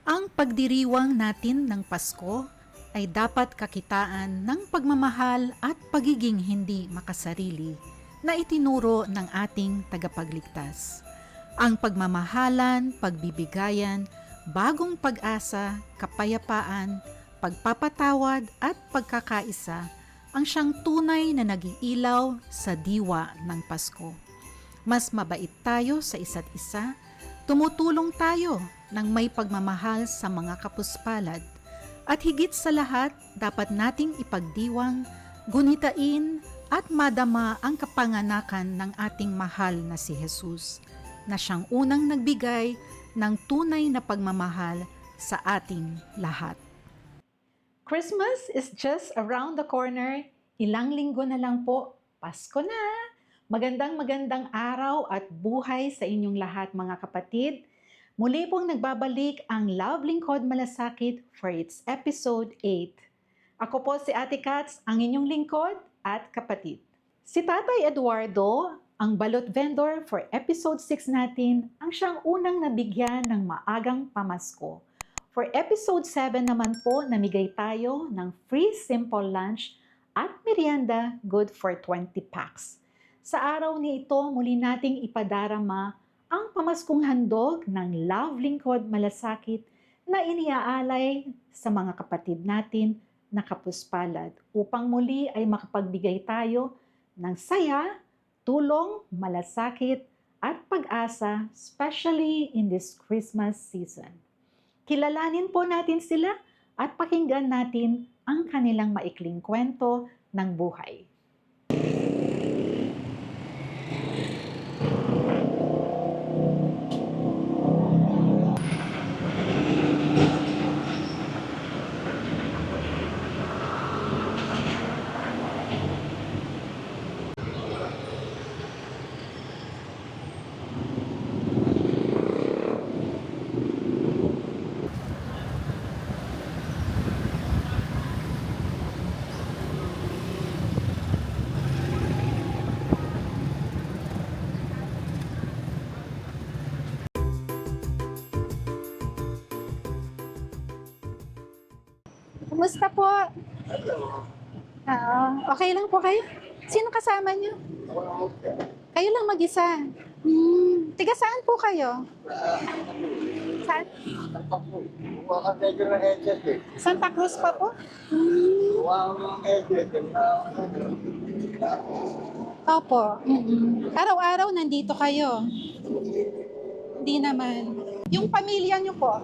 Ang pagdiriwang natin ng Pasko ay dapat kakitaan ng pagmamahal at pagiging hindi makasarili na itinuro ng ating tagapagligtas. Ang pagmamahalan, pagbibigayan, bagong pag-asa, kapayapaan, pagpapatawad at pagkakaisa ang siyang tunay na nag-iilaw sa diwa ng Pasko. Mas mabait tayo sa isa't isa, tumutulong tayo ng may pagmamahal sa mga kapuspalad, at higit sa lahat, dapat nating ipagdiwang, gunitain at madama ang kapanganakan ng ating mahal na si Jesus, na siyang unang nagbigay ng tunay na pagmamahal sa ating lahat. Christmas is just around the corner. Ilang linggo na lang po, Pasko na! Magandang araw at buhay sa inyong lahat, mga kapatid. Muli pong nagbabalik ang Love Lingkod Malasakit for its episode 8. Ako po si Ate Katz, ang inyong lingkod at kapatid. Si Tatay Eduardo, ang balot vendor for episode 6 natin, ang siyang unang nabigyan ng maagang pamasko. For episode 7 naman po, namigay tayo ng free simple lunch at merienda good for 20 packs. Sa araw ni ito, muli nating ipadarama ang pamaskong handog ng Love Lingkod Malasakit na iniaalay sa mga kapatid natin na kapuspalad upang muli ay makapagbigay tayo ng saya, tulong, malasakit at pag-asa, especially in this Christmas season. Kilalanin po natin sila at pakinggan natin ang kanilang maikling kwento ng buhay. Kumusta po? Okay lang po kayo? Sino kasama niyo? Kayo lang mag-isa? Tiga saan po kayo? Saan? Santa Cruz pa po? Opo. Araw-araw nandito kayo? Hindi naman. Yung pamilya niyo po?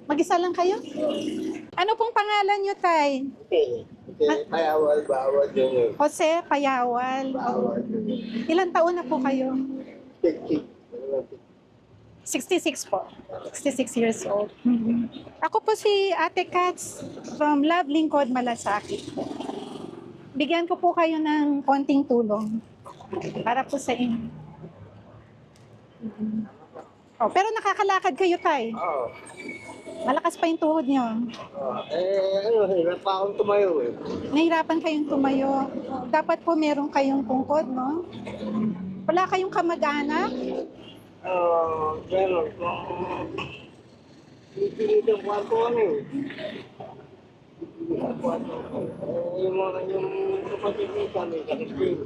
Mag-isa lang kayo? Ano pong pangalan niyo, Tay? Payawal, bawal din. Jose Payawal. Ilan taon na po kayo? 66 po. 66 years old. Ako po si Ate Katz from Love Lingkod Malasakit. Bigyan ko po kayo ng konting tulong para po sa inyo. Pero nakakalakad kayo, Tay. Oo. Malakas pa yung tuhod niyo. Hirap pa akong tumayo eh. Nahirapan kayong tumayo. Dapat po meron kayong tungkod, no? Wala kayong kamag-anak? Meron. Pipilitan ko ako ano eh. Yung kapatid ko kami, sakit din.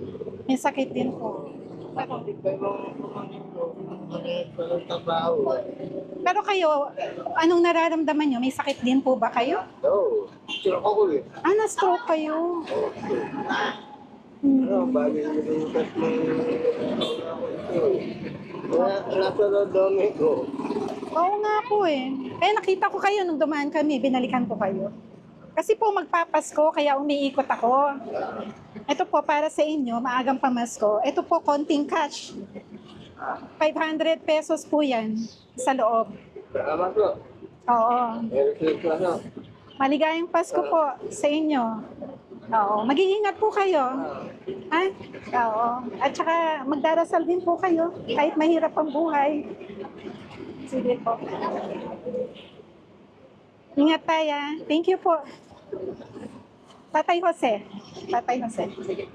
May sakit din po. Kapatid ko yung pamangkin ko, walang trabaho. Pero kayo, anong nararamdaman nyo? May sakit din po ba kayo? Oo, stroke ako eh. Na-stroke kayo. Bali yung tatlong nasa dodome ko. Oo nga po eh. Kaya nakita ko kayo nung dumaan kami, binalikan ko kayo. Kasi po magpapasko, kaya umiikot ako. Ito po para sa inyo, maagang pamasko. Ito po konting cash. 500 pesos po yan sa loob. Salamat po. Oo. Merry Christmas. Maligayang Pasko po sa inyo. Oo. Mag-iingat po kayo. Ha? Oo. At saka magdarasal din po kayo kahit mahirap ang buhay. Sige po. Ingat tayo. Thank you po. Tatay Jose. Tatay Jose. Sige.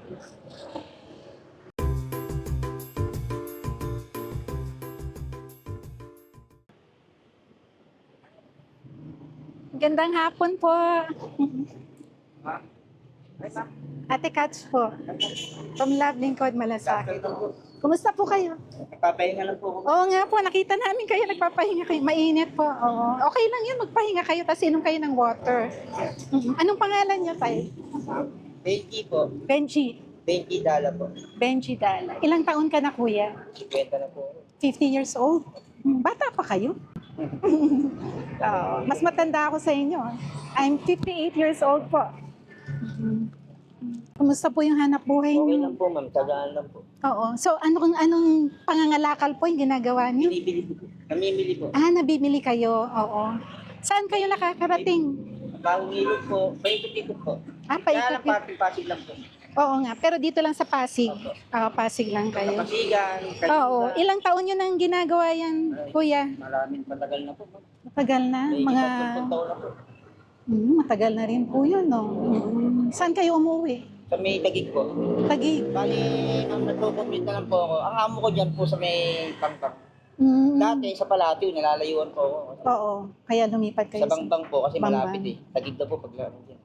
Gandang hapon po. Ate Katz po. From Love Lingkod, Malasakit. Kumusta po kayo? Nagpapahinga lang po ako. Oo nga po, nakita namin kayo, nagpapahinga kayo. Mainit po. Oo. Okay lang yun, magpahinga kayo, tapos inom kayo ng water. Anong pangalan niyo, tay? Benji po. Benji. Benji Dala po. Benji Dala. Ilang taon ka na, kuya? 50 na po. 50 years old? Bata pa kayo? Oo. Mas matanda ako sa inyo. I'm 58 years old po. Kumusta po yung hanap buhay Okay niyo? lang po, ma'am. Tagaan lang po. Oo. So, anong pangangalakal po yung ginagawa niyo? Binibili po. Namimili po. Nabibili kayo. Oo. Saan kayo nakakarating? Bagong ilog po. Paikot-ikot po. Kaya lang Paikot. Pasig lang po. Oo nga. Pero dito lang sa Pasig. Pasig lang kayo. Kapasigan. Oo. Ilang taon yun ang ginagawa yan, kuya? Maraming patagal na po. Matagal na? May Mga... 10 taon na po. matagal na rin po yun, no? Saan kayo umuwi? Sa may Tagig po. Tagig. Bali, ang nagpo-commute na lang po ako. Ang amo ko dyan po sa may Pangpang. Mm. Dati sa Palatio, nilalayuan po ako. Oo. Kaya lumipat kayo. Sa Bangbang po kasi Bangbang. malapit eh. Tagig na po paglaro dyan.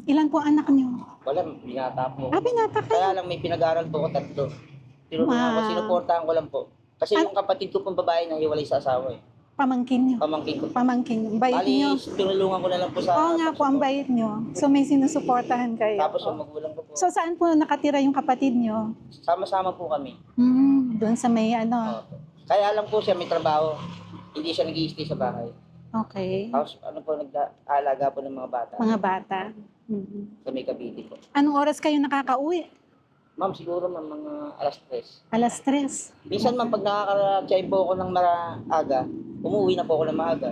Ilan po anak niyo? Wala, binata po. Binata kayo. Kaya lang may pinag-aral po ako 3. Tinulungan ko, sinuportahan ko lang po. Kasi yung kapatid ko pong babae na hiwalay sa asawa eh. Pamangkin niyo. Pamangkin ko. Pamangkin. Ang bait Bali, niyo. tinulungan ko na lang po sa... Oo nga po, ang bait niyo. So may sinusuportahan kayo. Tapos yung magulang ko po. So saan po nakatira yung kapatid niyo? Sama-sama po kami. Doon sa may ano. Opo. Kaya lang po siya may trabaho. Hindi siya nag-i-stay sa bahay. Okay. Tapos ano po, nag-aalaga po ng mga bata. Mga bata. Sa may Cavite po. Anong oras kayo nakakauwi? Ma'am, siguro ma'am, mga alas 3. Alas 3. Minsan ma'am, pag nakaka-try po ako ng maaga, umuwi na po ako ng maaga.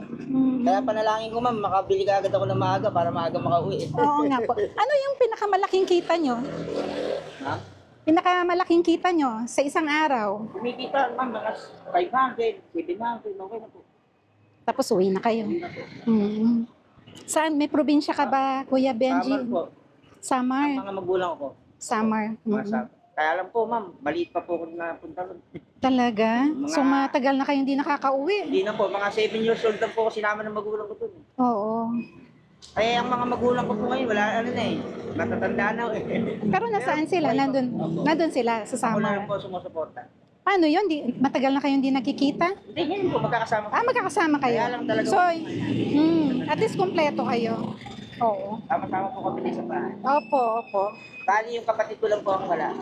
Kaya panalangin ko ma'am, makabili ka agad ako ng maaga para maaga makauwi. Oo nga po. Ano yung pinakamalaking kita nyo? Ha? Pinakamalaking kita nyo sa isang araw? Kumikita ma'am, mga 500, 700, okay na po. Tapos uwi na kayo. Okay na po. Saan? May probinsya ka ba, Kuya Benji? Samar po. Samar. Ang mga magulang ko. Samar. Mga Samar. Kaya lang po ma'am, maliit pa po ako napunta ron. Talaga? So matagal na kayo hindi nakakauwi? Hindi na po, mga 7 years old lang po ako sinama ng magulang ko dun. Oo. Kaya ang mga magulang ko po ngayon, wala ano na eh. Matatanda na eh. Pero nasaan sila? Nandun sila sa Ako na Samar. lang po sumusuporta. Paano yun? Matagal na kayo hindi nakikita? Hindi, ngayon po, magkakasama po. Magkakasama kayo? Kaya lang talaga. So, at least kompleto kayo. Oo. Sama-sama po kami sa bahay. Opo. Bali yung kapatid ko lang po ang wala.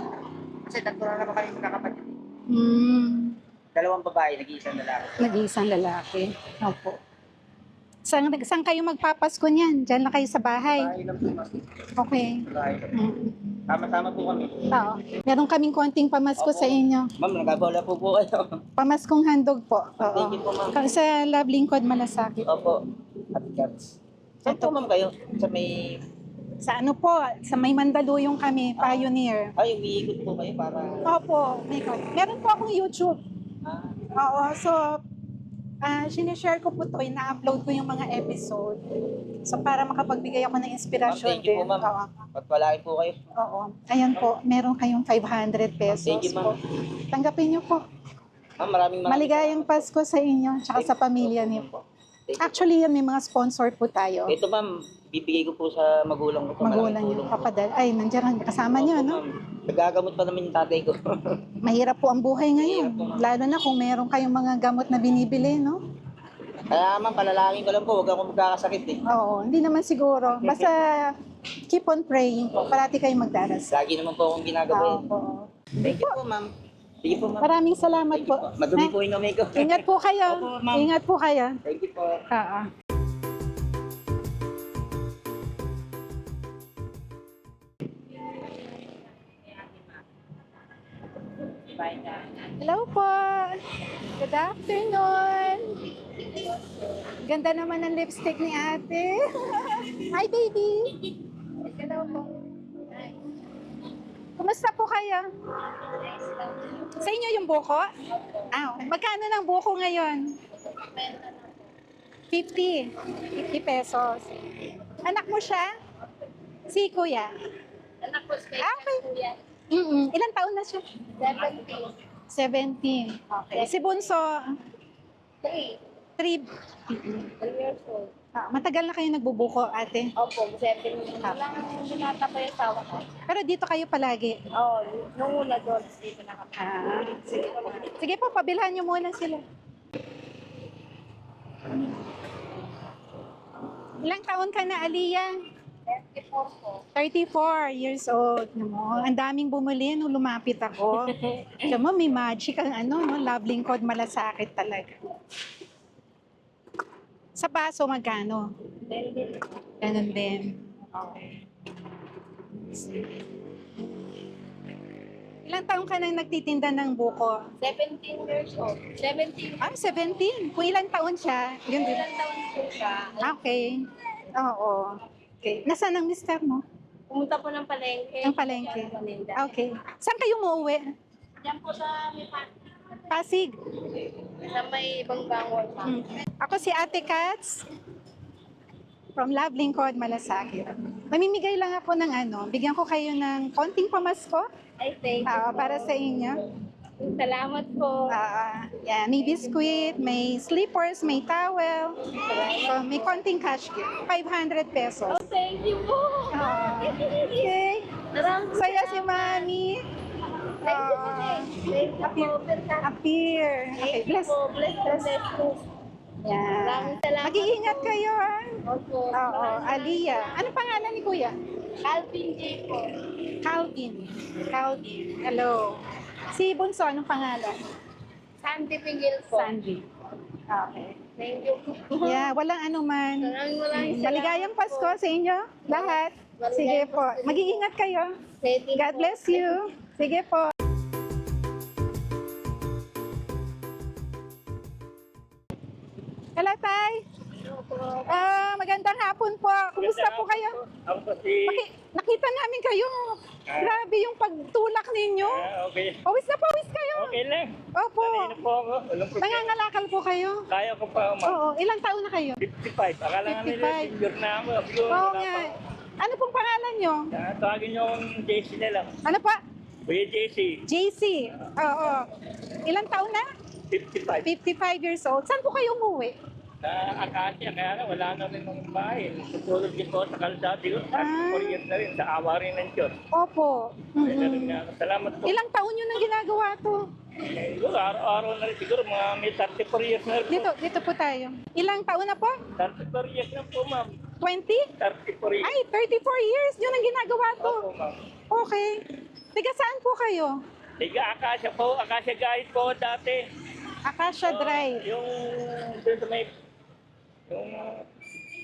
Kasi tatlo na naman kami magkakapatid. Dalawang babae, nag-iisang lalaki. Nag-iisang lalaki. Opo. Saan kayo magpapasko niyan? Diyan lang kayo sa bahay. Bahay lang po, ma'am. Okay. Bahay lang. Sama-sama po kami. Oo. Meron kaming konting pamasko sa inyo. Ma'am, nagkabawala po kayo. Pamaskong handog po. Oo. Thank you po, ma'am. Sa Love Lingkod, Malasakit. Opo. At cats. Saan po ma'am kayo? Sa may... Sa ano po, sa may Mandaluyong kami, Pioneer. Ay, umiikot po kayo para... Opo, meron po akong YouTube. Oo, so, sinishare ko po to, ina-upload ko yung mga episode. So, para makapagbigay ako ng inspirasyon Ma'am, thank you po, ma'am. Oo. Patwalain po kayo. Oo. Ayan po, meron kayong 500 pesos Thank you, ma'am. po. Tanggapin niyo po. Ma'am, maraming Maligayang Pasko sa inyo, tsaka sa pamilya niyo po. Actually, yan, may mga sponsor po tayo. Ito ma'am, bibigay ko po sa magulang ko. Magulang niyo, papadal. Ay, nandiyan, kasama niyo, no? Nagagamot pa naman yung tatay ko. Mahirap po ang buhay ngayon. Lalo na kung meron kayong mga gamot na binibili, no? Kaya ma'am, panalangin ko lang po, huwag akong magkakasakit eh. Oo, hindi naman siguro. Basta keep on praying po. Parati kayong magdarasal. Lagi naman po akong ginagawa. Opo. Thank you po ma'am. Sige po ma'am. Maraming salamat Thank you po. Madumi po yung kamay ko. Ingat po kayo. Opo, ma'am. Ingat po kayo. Thank you po. Oo. Hello po. Good afternoon. Ganda naman ng lipstick ni ate. Hi, baby. Hello po. Kumusta po kayo? Sa inyo yung buko? Magkano ng buko ngayon? 50. 50 pesos. Anak mo siya? Si kuya? Anak ko special Okay. kuya. Ilan taon na siya? 17. 17. Okay. Si Bunso, 3. 3. 3 years old. Matagal na kayo nagbubuko, ate. Opo, 7 lang binata pa yung asawa ko. Pero dito kayo palagi. Oo, nung una doon, dito na kami. Sige po. Sige po, pabilhan niyo muna sila. Ilang taon ka na, Aliyah? 34 po. 34 years old. Ang daming bumuli nung lumapit ako. Alam mo, may magic ang no? Love Lingkod malasakit talaga. Sa baso, magkano? Ganun din. Okay. Ilang taon ka nang nagtitinda ng buko? 17 years old. 17. 17. Kung ilang taon siya, yun din. Ilang taon po siya. Okay. Oo. Okay. Nasaan ang mister mo? Pumunta po ng palengke. Ang palengke. Sa Manila. Okay. Saan kayo umuwi? Diyan po sa may Pasig. sa may Bangbangon. Ako si Ate Katz from Love Lingkod, Malasakit. Mamimigay lang ako ng bigyan ko kayo ng konting pamasko Ay, thank you. para sa inyo. Salamat po. Yan, may biscuit, may slippers, may towel. So, may konting cash gift. 500 pesos. Oh, thank you po. Okay. Maraming Saya si Mami. Thank you po. Thank you po. Appear. Okay, bless. Bless po. Yan. Maraming salamat Mag-iingat po. kayo, ha? Opo. Oo, Aliyah. Ano pangalan ni Kuya? Calvin J po. Calvin. Calvin. Hello. Si Bunso, anong pangalan? Sandy Pingil po. Sandy. Okay. Thank you po. Yeah, walang anuman. Maraming salamat Maligayang po. Pasko sa inyo, lahat. Sige po. Mag-iingat kayo. Thank you God po. bless you. Sige po. Hello, Tay. Magandang hapon po. Kumusta po kayo? Ako po si... Nakita namin kayo. Grabe yung pagtulak ninyo. Okay. Pawis na pawis kayo. Okay lang. Opo. Kanina po ako. Walang problema. Nangangalakal po kayo. Kaya ko pa, ma'am. Oo. Ilang taon na kayo? 55. Akala nga nila 55. senior na ako. Sabi ko, Oo wala nga. pa. Ano pong pangalan nyo? Tawagin niyo akong JC na lang. Ano pa? Kuya JC. JC. Oo. Ilang taon na? 55. 55 years old. Saan po kayo umuwi? Sa Acacia, kaya nga wala na rin ng bahay. Tutulog din po sa kalsada. Siguro, 4 years na rin. Sa awa rin ng Diyos. Opo. Kaya na rin nga. Salamat po. Ilang taon nyo na ginagawa to? Siguro, araw-araw na rin. Siguro, mga may 34 years na rin po. Dito po tayo. Ilang taon na po? 34 years na po, ma'am. 20? 34 years. Ay, 34 years nyo nang ginagawa to. Opo, ma'am. Okay. Tiga saan po kayo? Tiga Acacia po. Acacia Guide po dati. Acacia Drive. Yung doon sa may... Yung...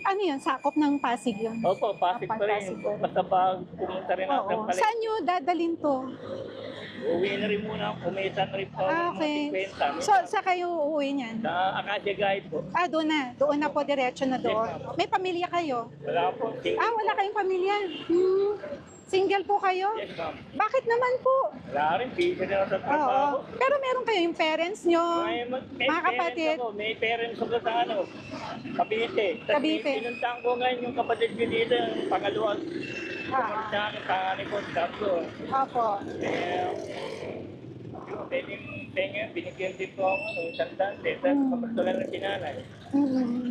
Ano yun? Sakop ng Pasig yun? Opo, Pasig pa rin. Pasig po. Basta pag pumunta rin ako ng Oo. palengke. Saan nyo dadalhin to? Uwi na rin muna. Kumita na rin po. Okay. Mga 50. So, sa kayo uuwi niyan? Sa Acacia Guide po. Doon na. Doon na po, diretso na doon. Yes, ma'am. May pamilya kayo? Wala po. Wala kayong pamilya? Single po kayo? Yes, ma'am. Bakit naman po? Wala rin. Busy na ako sa Oo. trabaho. Pero meron kayo yung parents nyo? May Mga kapatid? parents ako. May parents ako sa ano. Cavite. Tapos Cavite. pinuntahan ko ngayon yung kapatid ko dito. Yung pangalawang. Sa akin, panganay ko. Sabi ko. Opo. Pwedeng pengen, binigyan din po ako ng isang dante. Tapos kapatulan ng sinanay.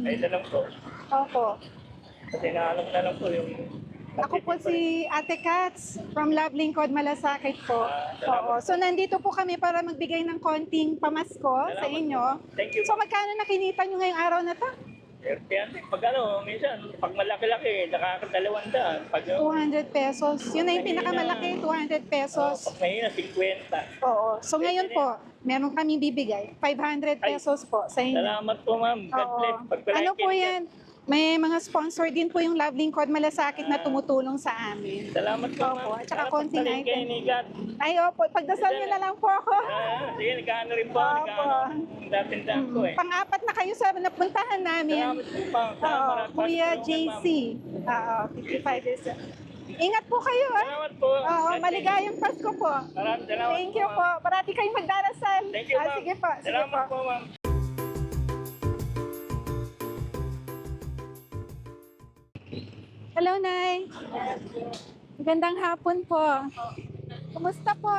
Ay na lang po. Opo. Kasi naalam na lang po yung... Ako po si Ate Katz from Love Lingkod, Malasakit po. Oo. So nandito po kami para magbigay ng konting pamasko sa inyo. Thank you. So magkano nakinita nyo ngayong araw na to? Kaya pag ano, minsan, pag malaki-laki, nakaka-200. Pag 200 pesos. Yun na yung pinakamalaki, 200 pesos. Pag mahina, 50. Oo. So ngayon po, meron kaming bibigay. 500 pesos po sa inyo. Salamat po, ma'am. God Oo. bless. Pagpalain Ano po kayo. yan? May mga sponsor din po yung Love Lingkod Malasakit na tumutulong sa amin. Salamat po, Opo, ma'am. at saka Sana konting pagpalain kayo item. ni God. Ay, opo. Pagdasal nyo na lang po ako. Sige, nag-ano rin po. Opo. Nag-ano. Dating-dang ko eh. Pang-apat na kayo sa napuntahan namin. Salamat po, ma'am. Oo, Salamat. Kuya Pagpalain, JC. ma'am. Oo, 55 years. Ingat po kayo, ha? Salamat po. Oo, maligayang Pasko po. Maraming salamat Thank you ma'am. po. Parati kayong magdarasal. Thank you, ma'am. Sige po, sige Salamat po. po, ma'am. Hello, Nay. Magandang hapon po. Kumusta po?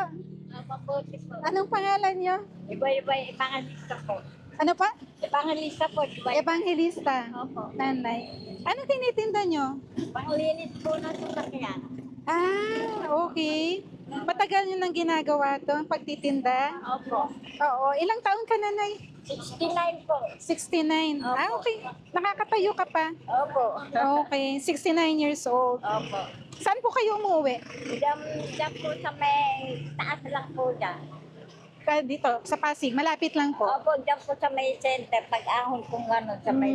Mabuti po. Anong pangalan niyo? Iba-iba yung pangalista po. Ano pa? Pangalista po. Evangelista. Opo. Nanay. Ano tinitinda nyo? Panglinis po ng sasakyan. Okay. Matagal nyo nang ginagawa to, pagtitinda? Opo. Oo. Ilang taon ka, Nanay? 69 po. 69. Opo. Okay. Nakakatayo ka pa? Opo. Okay. 69 years old. Opo. Saan po kayo umuwi? Diyan po sa may taas lang po dyan. Dito, sa Pasig. Malapit lang po. Opo, diyan po sa may center. Pag-ahon kung gano'n sa may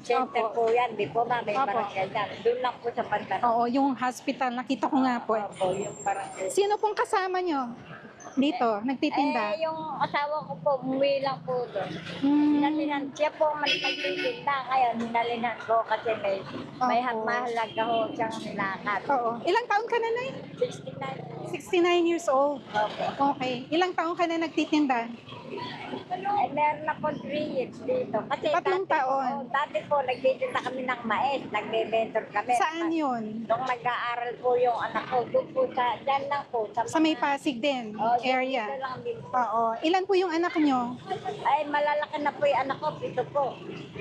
center Opo. po yan. Di po ba may Opo. barangay dyan. Doon lang po sa pantalan. Oo, yung hospital. Nakita ko nga po. Opo, yung barangay. Sino pong kasama nyo? Dito, nagtitinda? Yung asawa ko po, umuwi lang po doon. Hmm. Hinalinan, siya po magtitinda. Ngayon, hinalinan ko kasi may Opo. mahalaga ho siyang nilakad. Oo. Ilang taon ka na, Nay? 69. 69 years old. Opo. Okay. Ilang taon ka na nagtitinda? Eh, meron na po 3 years dito. Kasi Tatlong dati taon. Po, dati po, nagtitinda kami ng mais. Nagbe-vendor kami. Saan yun? Nung nag-aaral po yung anak ko, doon po dyan lang po. Sa may Pasig din, area. Dito lang din po. Oo. Ilan po yung anak nyo? Ay, malalaki na po yung anak ko, 7 po.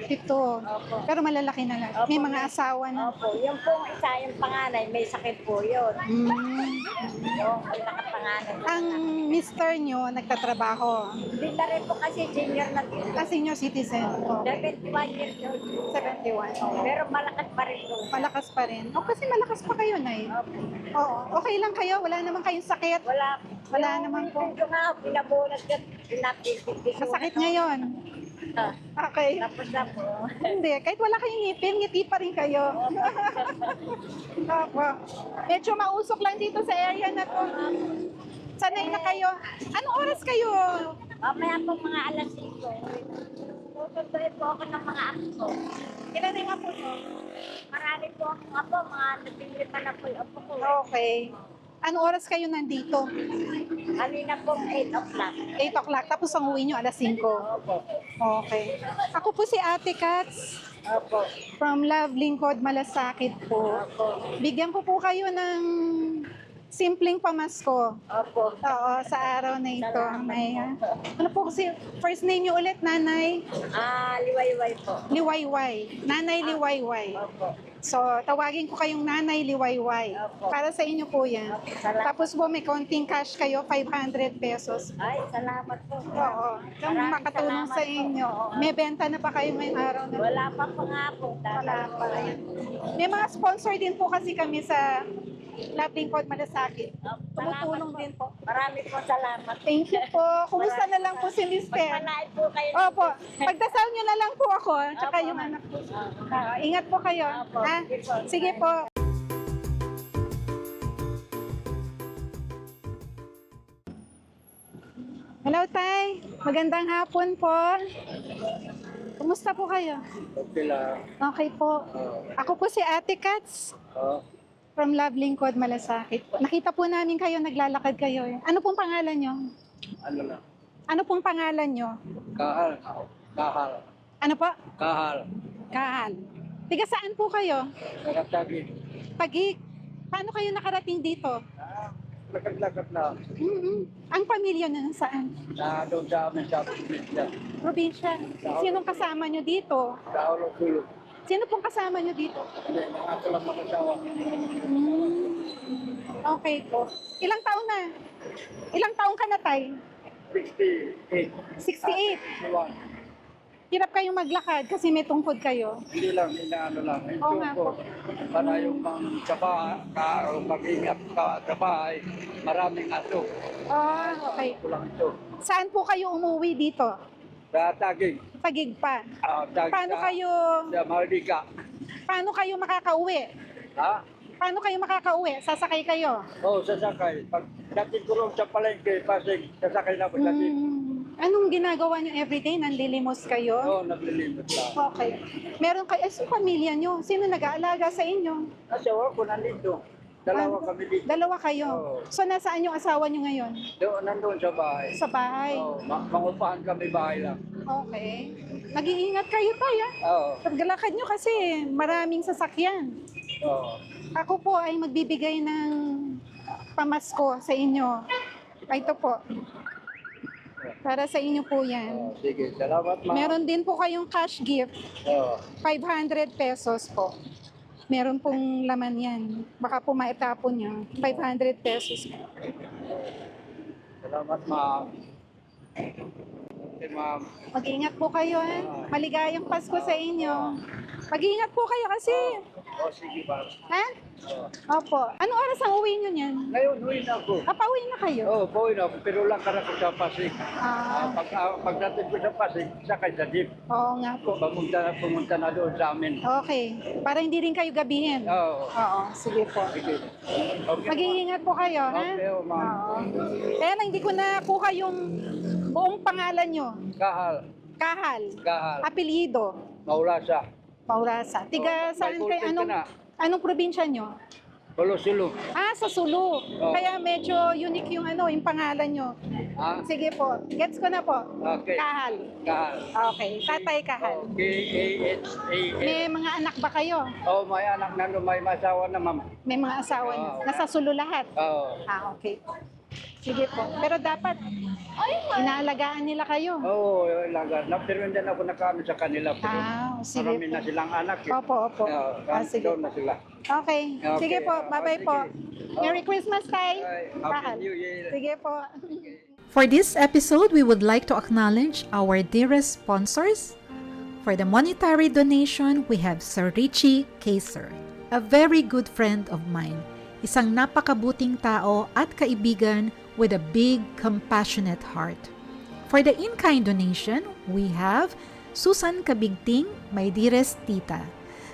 7. Opo. Pero malalaki na lang. May mga asawa na. Opo, yung pong isa, yung panganay, may sakit po yun. Mm. Yung pinakapanganay. Ang mister nyo nagtatrabaho. Hindi na rin po kasi senior na din. Senior citizen. Okay. 71 years old. 71. Pero malakas pa rin po. Malakas pa rin. O kasi malakas pa kayo, Nay. Opo. Oo. Okay lang kayo? Wala naman kayong sakit? Wala naman po. Ito nga, pinabunat ka, pinapipipisunan. Masakit ngayon. Okay. Tapos na po. Hindi. Kahit wala kayong ngipin, ngiti pa rin kayo. Opo. Medyo mausok lang dito sa area na to. Sanay na kayo. Anong oras kayo? Mamaya po mga alas 5. Tututuin po ako ng mga apo ko. Ilan na yung apo nyo? Marami po akong apo, mga nabili pa na po yung apo ko. Okay. Anong oras kayo nandito? Kanina po 8 o'clock. 8 o'clock. Tapos ang uwi nyo alas 5. Opo. Okay. Ako po si Ate Katz Opo. from Love Lingkod, Malasakit po. Opo. Bigyan ko po kayo ng simpleng pamasko. Opo. Oo, sa araw na ito. May, ano po kasi, first name niyo ulit, Nanay? Liwayway po. Liwayway. Nanay Liwayway. Opo. So, tawagin ko kayong Nanay Liwayway. Opo. Para sa inyo po yan. Salamat. Tapos po, may konting cash kayo, 500 pesos. Ay, salamat po. Oo. Kung Maraming makatulong salamat sa po. inyo. May benta na pa kayo ngayong araw na. Wala pa po nga po. Wala pa rin. May mga sponsor din po kasi kami sa Love Lingkod, Malasakit. Tumutulong din po. Marami po salamat. Thank you po. Kumusta na lang po si Mister? Pagpalain po kayo. Opo. Pagdasal nyo na lang po ako, tsaka Opo. yung anak ko. Ingat po kayo. Opo. Ha? Sige po. Hello, Tay. Magandang hapon po. Kumusta po kayo? Okay lang. Okay po. Ako po si Ate Katz from Love Lingkod, Malasakit. Nakita po namin kayo, naglalakad kayo. Ano pong pangalan nyo? Ano lang? Ano pong pangalan nyo? Kahal. Kahal. Ano po? Kahal. Kahal. Tiga saan po kayo? Nakatagin. Pagig. Paano kayo nakarating dito? Lakad-lakad na. Ang pamilya nyo saan? Na doon sa amin sa probinsya. Probinsya. Sinong kasama nyo dito? Sa Olo-Sulo. Sino pong kasama nyo dito? Hindi, ako lang mag-asawa. Okay po. Ilang taon na? Ilang taon ka na, Tay? 68. 68. 61. Hirap kayong maglakad kasi may tungkod kayo. Hindi lang, inaano lang. Oo nga po. Para yung mag-ingat ka sa bahay, maraming aso. Okay. Kulang ito. Saan po kayo umuwi dito? Sa Tagig. Pagig pa. Tagig Paano kayo, Sa Maldika. paano kayo makakauwi? Ha? Paano kayo makakauwi? Sasakay kayo? Oo, sasakay. Pag dating ko rin sa palengke, Pasig, sasakay na ako dating. Anong ginagawa niyo everyday? Nanlilimos kayo? Oo, naglilimot lang. Okay. Meron kayo, sa pamilya niyo, sino nag-aalaga sa inyo? Asawa ko nandito. Dalawa kami dito. Dalawa kayo. Oo. So, nasaan yung asawa niyo ngayon? Doon, nandun sa bahay. Sa bahay. Oo, mangupahan kami bahay lang. Okay. Nag-iingat kayo tayo. Oo. Paglalakad niyo kasi maraming sasakyan. Oo. Ako po ay magbibigay ng pamasko sa inyo. Ito po. Para sa inyo po yan. Sige, salamat ma'am. Meron din po kayong cash gift, Oo. 500 pesos po. Meron pong laman yan. Baka po maitapon niya. 500 pesos po. Salamat ma'am. Okay ma'am. Mag-ingat po kayo. Maligayang Pasko sa inyo. Mag-ingat po kayo kasi. O sige ma'am. Ha? Opo. Anong oras ang uwi nyo niyan? Ngayon, uwi na ako. Pauwi na kayo? Oo, pauwi na ako. Pero lang ka na ako sa Pasig. Ah, Pagdating ko sa Pasig, sakay sa jeep. oo nga po. Pumunta na doon sa amin. Okay. Para hindi rin kayo gabihin. Oo. Oo, sige po. Sige. Okay. Mag-iingat po kayo, ha? Okay, ma'am. Oo. Kaya lang hindi ko nakuha yung buong pangalan nyo. Kahal. Kahal. Kahal. Apelyido. Maulasa. Maurasa. Tiga Oh, saan may kayo? bulletin ka na. Anong probinsya nyo? Sulu. Ah, sa Sulu. Oh. Kaya medyo unique yung yung pangalan nyo. Ha? Sige po. Gets ko na po. Okay. Kahal. Kahal. Okay. Tatay Kahal. K-A-H-A-L. May mga anak ba kayo? Oh, may anak na doon, may masawa na ma'am. May mga asawa nyo? Oh. Nasa Sulu lahat? Oo. Ah, okay. Sige po. Pero dapat inaalagaan nila kayo. Oo, lagat. Napirwindan ako nakano sa kanila. Pero Ah, sige marami po. na silang anak. Eh. Opo, opo. Sige Doon po. na sila. Okay. Okay. Sige po. Bye-bye Sige. po. Merry Christmas, Tay. Ay, Kahal. Happy New Year. Sige po. For this episode, we would like to acknowledge our dearest sponsors. For the monetary donation, we have Sir Richie Kaser, a very good friend of mine. Isang napakabuting tao at kaibigan with a big, compassionate heart. For the in-kind donation, we have Susan Kabigting, my dearest tita.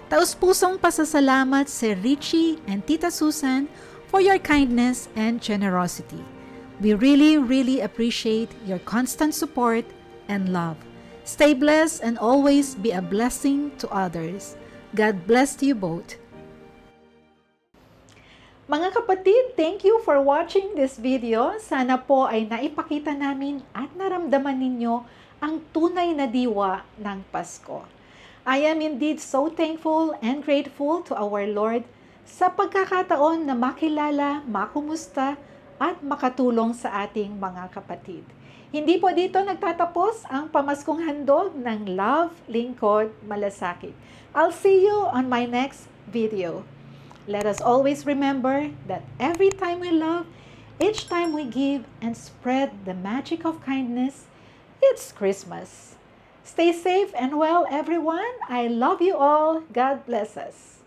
Taus-pusong pasasalamat Sir Richie and Tita Susan for your kindness and generosity. We really, really appreciate your constant support and love. Stay blessed and always be a blessing to others. God bless you both. Mga kapatid, thank you for watching this video. Sana po ay naipakita namin at naramdaman ninyo ang tunay na diwa ng Pasko. I am indeed so thankful and grateful to our Lord sa pagkakataon na makilala, makumusta, at makatulong sa ating mga kapatid. Hindi po dito nagtatapos ang pamaskong handog ng Love Lingkod Malasakit. I'll see you on my next video. Let us always remember that every time we love, each time we give and spread the magic of kindness, it's Christmas. Stay safe and well, everyone. I love you all. God bless us.